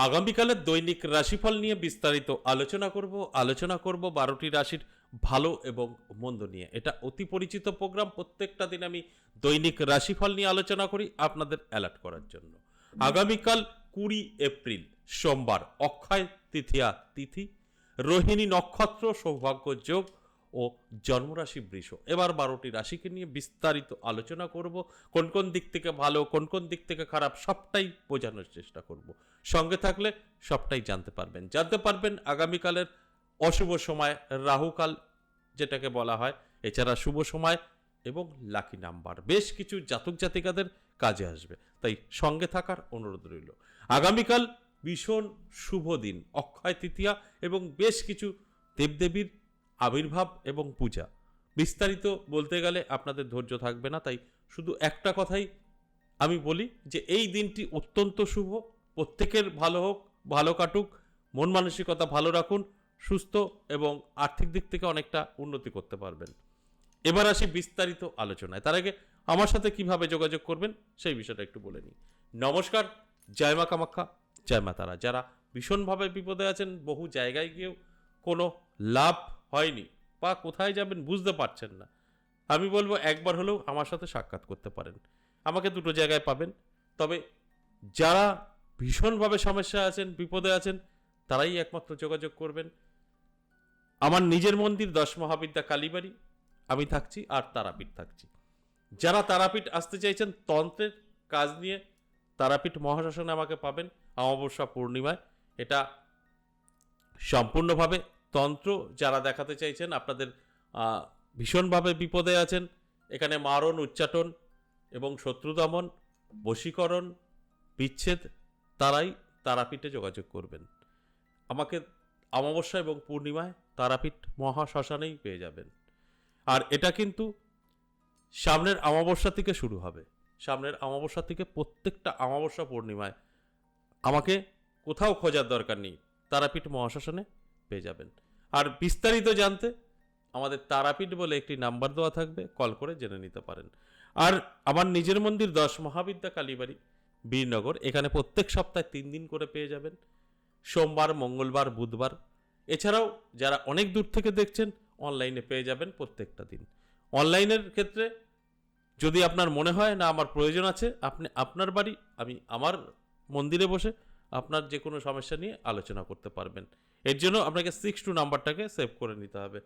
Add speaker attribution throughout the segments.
Speaker 1: আগামীকালের দৈনিক রাশিফল নিয়ে বিস্তারিত আলোচনা করব 12টি রাশির ভালো এবং মন্দ নিয়ে। এটা অতি পরিচিত প্রোগ্রাম। প্রত্যেকটা দিন আমি দৈনিক রাশিফল নিয়ে আলোচনা করি আপনাদের অ্যালার্ট করার জন্য। আগামীকাল 20 এপ্রিল সোমবার, অক্ষয় তৃতীয়া তিথি, রোহিণী নক্ষত্র, সৌভাগ্য যোগ ও জন্মরাশি বৃষ। এবার 12টি রাশিকে নিয়ে বিস্তারিত আলোচনা করব। কোন কোন দিক থেকে ভালো, কোন কোন দিক থেকে খারাপ, সবটাই বোঝানোর চেষ্টা করব। সঙ্গে থাকলে সবটাই জানতে পারবেন আগামীকালের অশুভ সময়, রাহুকাল যেটাকে বলা হয়, এছাড়া শুভ সময় এবং লাকি নাম্বার বেশ কিছু জাতক জাতিকাদের কাজে আসবে, তাই সঙ্গে থাকার অনুরোধ রইল। আগামীকাল ভীষণ শুভ দিন, অক্ষয় তৃতীয়া এবং বেশ কিছু দেবদেবীর আবির্ভাব এবং পূজা। বিস্তারিত বলতে গেলে আপনাদের ধৈর্য থাকবে না, তাই শুধু একটা কথাই আমি বলি যে এই দিনটি অত্যন্ত শুভ। প্রত্যেকের ভালো হোক, ভালো কাটুক, মন মানসিকতা ভালো রাখুন, সুস্থ এবং আর্থিক দিক থেকে অনেকটা উন্নতি করতে পারবেন। এবার আসি বিস্তারিত আলোচনায়। তার আগে আমার সাথে কিভাবে যোগাযোগ করবেন সেই বিষয়টা একটু বলে নিই। নমস্কার, জয় মা কামাখ্যা, জয় মা তারা। যারা ভীষণভাবে বিপদে আছেন, বহু জায়গায় গিয়েও কোনো লাভ হয়নি বা কোথায় যাবেন বুঝতে পারছেন না, আমি বলবো একবার হলেও আমার সাথে সাক্ষাৎ করতে পারেন। আমাকে দুটো জায়গায় পাবেন। তবে যারা ভীষণভাবে সমস্যা আছেন, বিপদে আছেন, তারাই একমাত্র যোগাযোগ করবেন। আমার নিজের মন্দির 10 মহাবিদ্যা কালীবাড়ি, আমি থাকছি, আর তারাপীঠ থাকছি। যারা তারাপীঠ আসতে চাইছেন তন্ত্রের কাজ নিয়ে, তারাপীঠ মহাশ্মশানে আমাকে পাবেন অমাবস্যা পূর্ণিমায়। এটা সম্পূর্ণভাবে তন্ত্র। যারা দেখাতে চাইছেন, আপনাদের ভীষণভাবে বিপদে আছেন, এখানে মারণ, উচ্চাটন এবং শত্রু দমন, বশীকরণ, বিচ্ছেদ, তারাই তারাপীঠে যোগাযোগ করবেন। আমাকে অমাবস্যা এবং পূর্ণিমায় তারাপীঠ মহাশ্মশানেই পেয়ে যাবেন। আর এটা কিন্তু সামনের অমাবস্যা থেকে শুরু হবে। সামনের অমাবস্যা থেকে প্রত্যেকটা অমাবস্যা পূর্ণিমায় আমাকে কোথাও খোঁজার দরকার নেই, তারাপীঠ মহাশ্মশানে পেয়ে যাবেন। আর বিস্তারিত জানতে আমাদের তারাপীঠ বলে একটি নাম্বার দেওয়া থাকবে, কল করে জেনে নিতে পারেন। আর আমার নিজের মন্দির 10 মহাবিদ্যা কালীবাড়ি, বীরনগর, এখানে প্রত্যেক সপ্তাহে 3 দিন করে পেয়ে যাবেন, সোমবার, মঙ্গলবার, বুধবার। এছাড়াও যারা অনেক দূর থেকে দেখছেন, অনলাইনে পেয়ে যাবেন প্রত্যেকটা দিন। অনলাইনের ক্ষেত্রে যদি আপনার মনে হয় না আমার প্রয়োজন আছে, আপনি আপনার বাড়ি, আমি আমার মন্দিরে বসে আপনার যে কোনো সমস্যা নিয়ে আলোচনা করতে পারবেন। এর জন্য আপনাকে 62 নাম্বারটাকে সেভ করে নিতে হবে।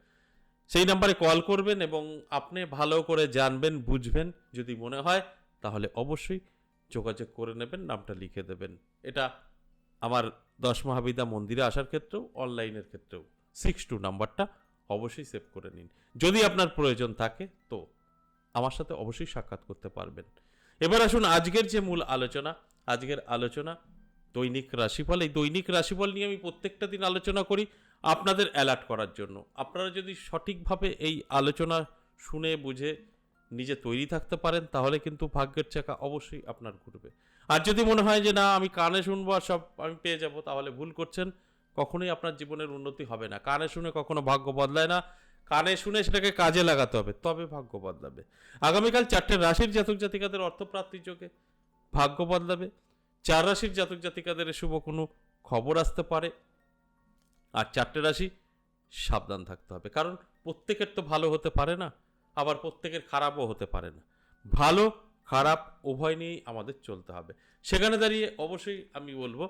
Speaker 1: সেই নাম্বারে কল করবেন এবং আপনি ভালো করে জানবেন, বুঝবেন। যদি মনে হয় তাহলে অবশ্যই যোগাযোগ করে নেবেন, নামটা লিখে দেবেন। এটা আমার 10 মহাবিদ্যা মন্দিরে আসার ক্ষেত্রেও, অনলাইনের ক্ষেত্রেও 62 নাম্বারটা অবশ্যই সেভ করে নিন। যদি আপনার প্রয়োজন থাকে তো আমার সাথে অবশ্যই সাক্ষাৎ করতে পারবেন। এবার আসুন আজকের যে মূল আলোচনা। আজকের আলোচনা দৈনিক রাশিফল। এই দৈনিক রাশিফল নিয়ে আমি প্রত্যেকটা দিন আলোচনা করি আপনাদের অ্যালার্ট করার জন্য। আপনারা যদি সঠিকভাবে এই আলোচনা শুনে বুঝে নিজে তৈরি থাকতে পারেন, তাহলে কিন্তু ভাগ্যের চাকা অবশ্যই আপনার ঘুরবে। আর যদি মনে হয় যে না আমি কানে শুনবো আর সব আমি পেয়ে যাব, তাহলে ভুল করছেন। কখনোই আপনার জীবনের উন্নতি হবে না। কানে শুনে কখনো ভাগ্য বদলায় না, কানে শুনে সেটাকে কাজে লাগাতে হবে, তবে ভাগ্য বদলাবে। আগামীকাল 4টে রাশির জাতক জাতিকাদের অর্থপ্রাপ্তির যোগে ভাগ্য বদলাবে। 4 রাশির জাতক জাতিকাদের শুভ কোনো খবর আসতে পারে। আর 4টে রাশি সাবধান থাকতে হবে, কারণ প্রত্যেকের তো ভালো হতে পারে না, আবার প্রত্যেকের খারাপও হতে পারে না। ভালো খারাপ উভয় নিয়েই আমাদের চলতে হবে। সেখানে দাঁড়িয়ে অবশ্যই আমি বলবো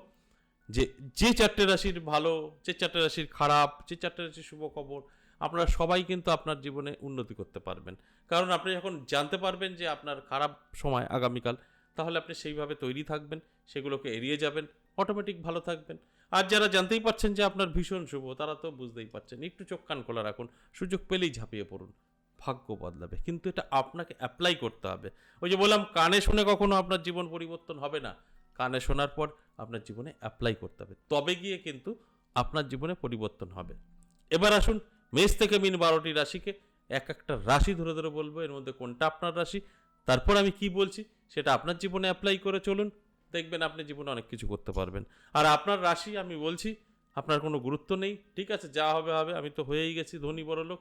Speaker 1: যে যে 4টে রাশির ভালো, যে 4টে রাশির খারাপ, যে 4টে রাশির শুভ খবর, আপনারা সবাই কিন্তু আপনার জীবনে উন্নতি করতে পারবেন। কারণ আপনি যখন জানতে পারবেন যে আপনার খারাপ সময় আগামীকাল, তাহলে আপনি সেইভাবে তৈরি থাকবেন, সেগুলোকে এড়িয়ে যাবেন, অটোমেটিক ভালো থাকবেন। আর যারা জানতেই পারছেন যে আপনার ভীষণ শুভ, তারা তো বুঝতেই পারছেন, একটু চোখ কান খোলা রাখুন, সুযোগ পেলেই ঝাঁপিয়ে পড়ুন, ভাগ্য বদলাবে। কিন্তু এটা আপনাকে অ্যাপ্লাই করতে হবে। ওই যে বললাম, কানে শুনে কখনো আপনার জীবন পরিবর্তন হবে না, কানে শোনার পর আপনার জীবনে অ্যাপ্লাই করতে হবে, তবে গিয়ে কিন্তু আপনার জীবনে পরিবর্তন হবে। এবার আসুন মেষ থেকে মিন 12টি রাশিকে এক একটা রাশি ধরে ধরে বলবো, এর মধ্যে কোনটা আপনার রাশি, তারপর আমি কি বলছি সেটা আপনার জীবনে অ্যাপ্লাই করে চলুন, দেখবেন আপনি জীবনে অনেক কিছু করতে পারবেন। আর আপনার রাশি আমি বলছি, আপনার কোনো গুরুত্ব নেই, ঠিক আছে, যা হবে হবে, আমি তো হয়েই গেছি ধনী বড় লোক,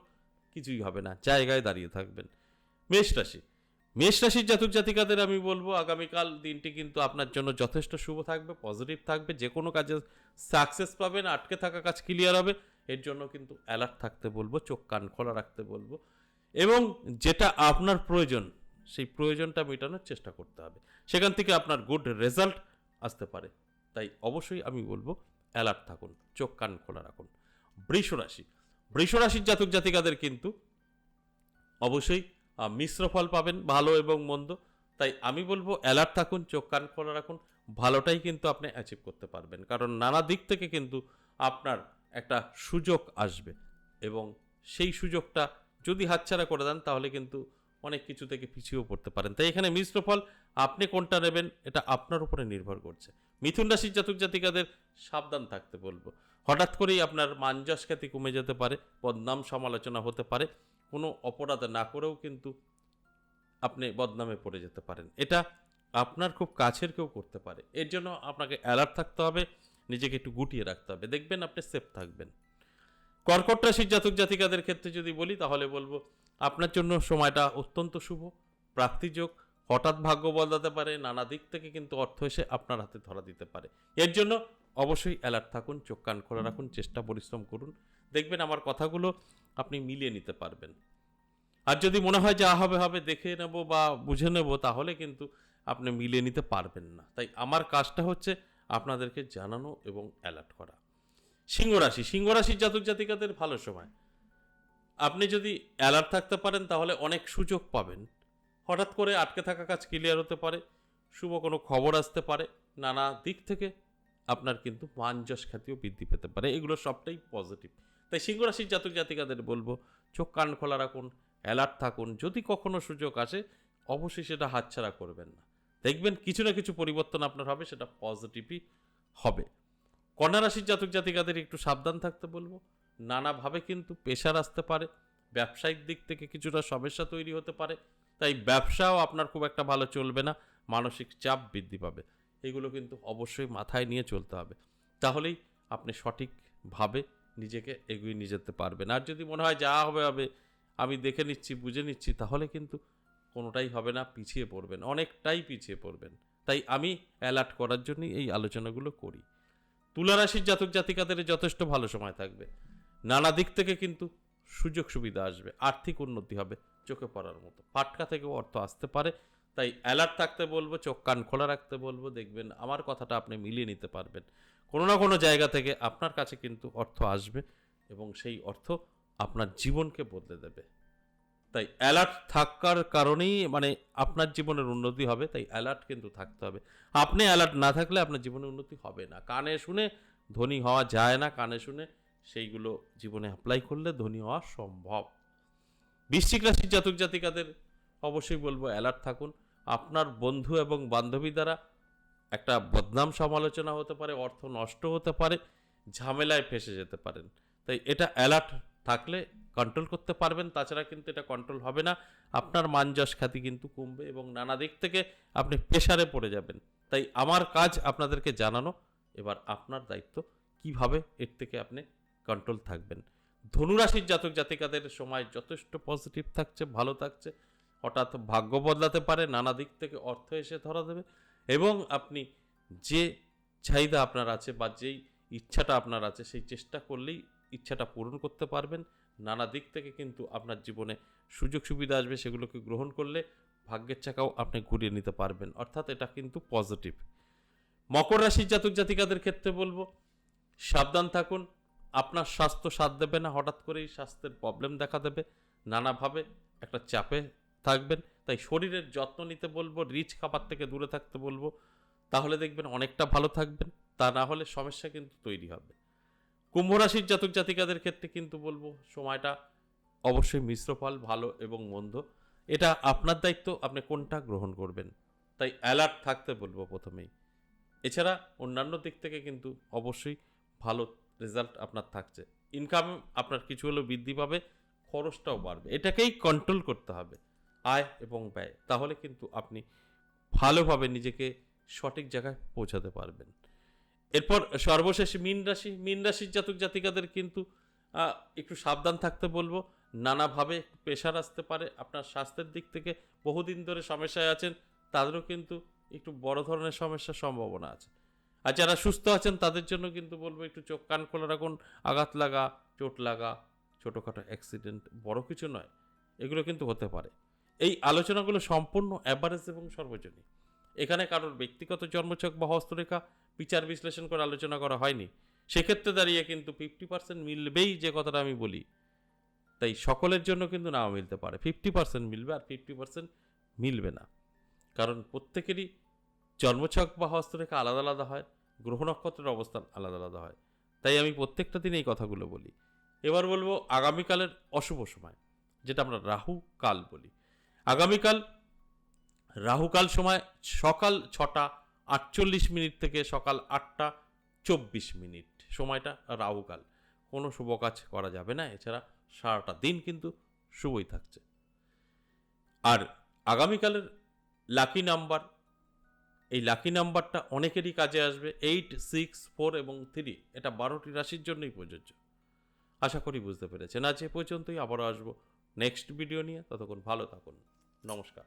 Speaker 1: কিছুই হবে না, জায়গায় দাঁড়িয়ে থাকবেন। মেষ রাশি, মেষ রাশির জাতক জাতিকাদের আমি বলবো আগামীকাল দিনটি কিন্তু আপনার জন্য যথেষ্ট শুভ থাকবে, পজিটিভ থাকবে, যে কোনো কাজে সাকসেস পাবেন, আটকে থাকা কাজ ক্লিয়ার হবে। এর জন্য কিন্তু অ্যালার্ট থাকতে বলবো, চোখ কান খোলা রাখতে বলবো, এবং যেটা আপনার প্রয়োজন সেই প্রয়োজনটা মেটানোর চেষ্টা করতে হবে, সেখান থেকে আপনার গুড রেজাল্ট আসতে পারে। তাই অবশ্যই আমি বলবো অ্যালার্ট থাকুন, চোখ কান খোলা রাখুন। বৃষ রাশি, বৃষ রাশির জাতক জাতিকাদের কিন্তু অবশ্যই মিশ্র ফল পাবেন, ভালো এবং মন্দ। তাই আমি বলবো অ্যালার্ট থাকুন, চোখ কান খোলা রাখুন, ভালোটাই কিন্তু আপনি অ্যাচিভ করতে পারবেন, কারণ নানা দিক থেকে কিন্তু আপনার একটা সুযোগ আসবে, এবং সেই সুযোগটা যদি হাতছাড়া করে দেন তাহলে কিন্তু অনেক কিছু থেকে পিছিয়েও পড়তে পারেন। তাই এখানে মিশ্র ফল, আপনি কোনটা নেবেন এটা আপনার উপরে নির্ভর করছে। মিথুন রাশির জাতক জাতিকাদের সাবধান থাকতে বলবো, হঠাৎ করেই আপনার মান যশ খ্যাতি কমে যেতে পারে, বদনাম সমালোচনা হতে পারে, কোনো অপরাধ না করেও কিন্তু আপনি বদনামে পড়ে যেতে পারেন, এটা আপনার খুব কাছের কেউ করতে পারে। এর জন্য আপনাকে অ্যালার্ট থাকতে হবে, নিজেকে একটু গুটিয়ে রাখতে হবে, দেখবেন আপনি সেফ থাকবেন। কর্কট রাশির জাতক জাতিকাদের ক্ষেত্রে যদি বলি তাহলে বলবো আপনার জন্য সময়টা অত্যন্ত শুভ, প্রাপ্তিযোগ, হঠাৎ ভাগ্য বদলাতে পারে, নানা দিক থেকে কিন্তু অর্থ এসে আপনার হাতে ধরা দিতে পারে। এর জন্য অবশ্যই অ্যালার্ট থাকুন, চোখ কান খোলা রাখুন, চেষ্টা পরিশ্রম করুন, দেখবেন আমার কথাগুলো আপনি মিলিয়ে নিতে পারবেন। আর যদি মনে হয় যা হবে হবে, দেখে নেব বা বুঝে নেব, তাহলে কিন্তু আপনি মিলিয়ে নিতে পারবেন না। তাই আমার কাজটা হচ্ছে আপনাদেরকে জানানো এবং অ্যালার্ট করা। সিংহ রাশি, সিংহ রাশির জাতক জাতিকাদের ভালো সময়, আপনি যদি অ্যালার্ট থাকতে পারেন তাহলে অনেক সুযোগ পাবেন, হঠাৎ করে আটকে থাকা কাজ ক্লিয়ার হতে পারে, শুভ কোনো খবর আসতে পারে, নানা দিক থেকে আপনার কিন্তু মান যশ খ্যাতিও বৃদ্ধি পেতে পারে, এগুলো সবটাই পজিটিভ। তাই সিংহ রাশির জাতক জাতিকাদের বলবো চোখ কান খোলা রাখুন, অ্যালার্ট থাকুন, যদি কখনো সুযোগ আসে অবশ্যই সেটা হাতছাড়া করবেন না, দেখবেন কিছু না কিছু পরিবর্তন আপনার হবে, সেটা পজিটিভই হবে। কন্যা রাশির জাতক জাতিকাদের একটু সাবধান থাকতে বলবো, নানাভাবে কিন্তু প্রেশার আসতে পারে, ব্যবসায়িক দিক থেকে কিছুটা সমস্যা তৈরি হতে পারে, তাই ব্যবসাও আপনার খুব একটা ভালো চলবে না, মানসিক চাপ বৃদ্ধি পাবে, এগুলো কিন্তু অবশ্যই মাথায় নিয়ে চলতে হবে, তাহলেই আপনি সঠিকভাবে নিজেকে এগিয়ে নিয়ে যেতে পারবেন। আর যদি মনে হয় যা হবে হবে, আমি দেখে নিচ্ছি বুঝে নিচ্ছি, তাহলে কিন্তু কোনোটাই হবে না, পিছিয়ে পড়বেন, অনেকটাই পিছিয়ে পড়বেন। তাই আমি অ্যালার্ট করার জন্যই এই আলোচনাগুলো করি। তুলা রাশির জাতক জাতিকাদের যথেষ্ট ভালো সময় থাকবে, নানা দিক থেকে কিন্তু সুযোগ সুবিধা আসবে, আর্থিক উন্নতি হবে, চোখে পড়ার মতো, ফাটকা থেকেও অর্থ আসতে পারে। তাই অ্যালার্ট থাকতে বলবো, চোখ কান খোলা রাখতে বলবো, দেখবেন আমার কথাটা আপনি মিলিয়ে নিতে পারবেন, কোনো না কোনো জায়গা থেকে আপনার কাছে কিন্তু অর্থ আসবে, এবং সেই অর্থ আপনার জীবনকে বদলে দেবে। তাই অ্যালার্ট থাকার কারণেই মানে আপনার জীবনের উন্নতি হবে, তাই অ্যালার্ট কিন্তু থাকতে হবে। আপনি অ্যালার্ট না থাকলে আপনার জীবনে উন্নতি হবে না। কানে শুনে ধনী হওয়া যায় না, কানে শুনে সেইগুলো জীবনে অ্যাপ্লাই করলে ধনী হওয়া সম্ভব। বৃশ্চিক রাশির জাতক জাতিকাদের অবশ্যই বলবো অ্যালার্ট থাকুন, আপনার বন্ধু এবং বান্ধবী দ্বারা একটা বদনাম সমালোচনা হতে পারে, অর্থ নষ্ট হতে পারে, ঝামেলায় ফেসে যেতে পারেন। তাই এটা অ্যালার্ট থাকলে কন্ট্রোল করতে পারবেন, তাছাড়া কিন্তু এটা কন্ট্রোল হবে না, আপনার মান যশ খ্যাতি কিন্তু কমবে, এবং নানা দিক থেকে আপনি প্রেশারে পড়ে যাবেন। তাই আমার কাজ আপনাদেরকে জানানো, এবার আপনার দায়িত্ব কিভাবে এর থেকে আপনি কন্ট্রোল থাকবেন। ধনুরাশির জাতক জাতিকাদের সময় যথেষ্ট পজিটিভ থাকছে, ভালো থাকছে, হঠাৎ ভাগ্য বদলাতে পারে, নানা দিক থেকে অর্থ এসে ধরা দেবে, এবং আপনি যে চাহিদা আপনার আছে বা যেই ইচ্ছাটা আপনার আছে সেই চেষ্টা করলেই ইচ্ছাটা পূরণ করতে পারবেন। নানা দিক থেকে কিন্তু আপনার জীবনে সুযোগ সুবিধা আসবে, সেগুলোকে গ্রহণ করলে ভাগ্যের চাকাও আপনি ঘুরিয়ে নিতে পারবেন, অর্থাৎ এটা কিন্তু পজিটিভ। মকর রাশির জাতক জাতিকাদের ক্ষেত্রে বলবো সাবধান থাকুন, আপনার স্বাস্থ্য সাথ দেবে না, হঠাৎ করেই স্বাস্থ্যের প্রবলেম দেখা দেবে, নানাভাবে একটা চাপে থাকবেন। তাই শরীরের যত্ন নিতে বলবো, রিচ খাবার থেকে দূরে থাকতে বলবো, তাহলে দেখবেন অনেকটা ভালো থাকবেন, তা না হলে সমস্যা কিন্তু তৈরি হবে। কুম্ভ রাশির জাতক জাতিকাদের ক্ষেত্রে কিন্তু বলবো সময়টা অবশ্যই মিশ্র ফল, ভালো এবং মন্দ, এটা আপনার দায়িত্ব, আপনি কোনটা গ্রহণ করবেন। তাই অ্যালার্ট থাকতে বলবো প্রথমেই। এছাড়া অন্যান্য দিক থেকে কিন্তু অবশ্যই ভালো রেজাল্ট আপনার থাকছে, ইনকাম আপনার কিছু হলেও বৃদ্ধি পাবে, খরচটাও বাড়বে, এটাকেই কন্ট্রোল করতে হবে, আয় এবং ব্যয়, তাহলে কিন্তু আপনি ভালোভাবে নিজেকে সঠিক জায়গায় পৌঁছাতে পারবেন। এরপর সর্বশেষ মীন রাশি, মীন রাশির জাতক জাতিকাদের কিন্তু একটু সাবধান থাকতে বলবো, নানাভাবে প্রেশার আসতে পারে। আপনার স্বাস্থ্যের দিক থেকে বহুদিন ধরে সমস্যায় আছেন, তাদেরও কিন্তু একটু বড় ধরনের সমস্যার সম্ভাবনা আছে। আর যারা সুস্থ আছেন তাদের জন্য কিন্তু বলবো একটু চোখ কান খোলা রাখুন। আঘাত লাগা, চোট লাগা, ছোটোখাটো অ্যাক্সিডেন্ট, বড় কিছু নয়, এগুলো কিন্তু হতে পারে। এই আলোচনাগুলো সম্পূর্ণ অ্যাভারেজ এবং সর্বজনীন। এখানে কারোর ব্যক্তিগত জন্মছক বা হস্তরেখা বিচার বিশ্লেষণ করে আলোচনা করা হয়নি। সেক্ষেত্রে দাঁড়িয়ে কিন্তু 50% মিলবেই, যে কথাটা আমি বলি। তাই সকলের জন্য কিন্তু নাও মিলতে পারে, 50% মিলবে আর 50% মিলবে না। কারণ প্রত্যেকেরই জন্মছক বা হস্তরেখা আলাদা আলাদা হয়, গ্রহ নক্ষত্রের অবস্থান আলাদা আলাদা হয়। তাই আমি প্রত্যেকটা দিন এই কথাগুলো বলি। এবার বলবো আগামীকালের অশুভ সময়, যেটা আমরা রাহু কাল বলি। আগামীকাল রাহুকাল সময় সকাল 6:48 থেকে সকাল 8:24, সময়টা রাহুকাল। কোনো শুভ কাজ করা যাবে না। এছাড়া সারাটা দিন কিন্তু শুভই থাকছে। আর আগামীকালের লাকি নাম্বার, এই লাকি নাম্বারটা অনেকেরই কাজে আসবে। 8, 6, 4 এবং 3, এটা 12টি রাশির জন্যই প্রযোজ্য। আশা করি বুঝতে পেরেছেন। আজ এ পর্যন্তই, আবারও আসবো নেক্সট ভিডিও নিয়ে। ততক্ষণ ভালো থাকুন। নমস্কার।